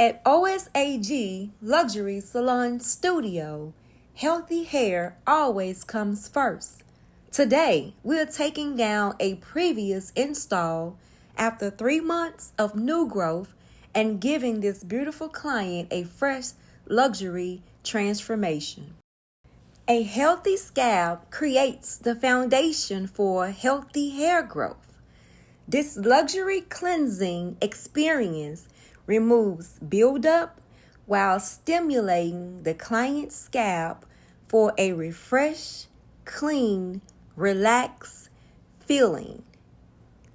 At OSAG Luxury Salon Studio, healthy hair always comes first. Today, we're taking down a previous install after 3 months of new growth and giving this beautiful client a fresh luxury transformation. A healthy scalp creates the foundation for healthy hair growth. This luxury cleansing experience removes buildup while stimulating the client's scalp for a refreshed, clean, relaxed feeling.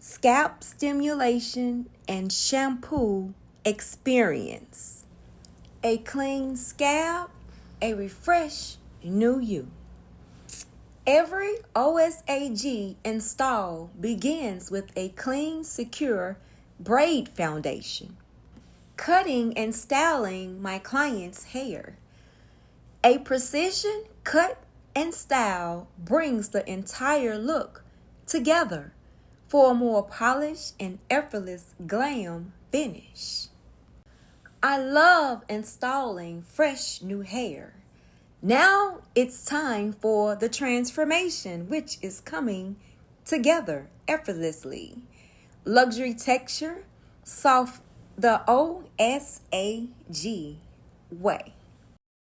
Scalp stimulation and shampoo experience. A clean scalp, a refreshed new you. Every OSAG install begins with a clean, secure braid foundation. Cutting and styling my client's hair. A precision cut and style brings the entire look together for a more polished and effortless glam finish. I love installing fresh new hair. Now it's time for the transformation, which is coming together effortlessly. Luxury texture, soft, the OSAG way.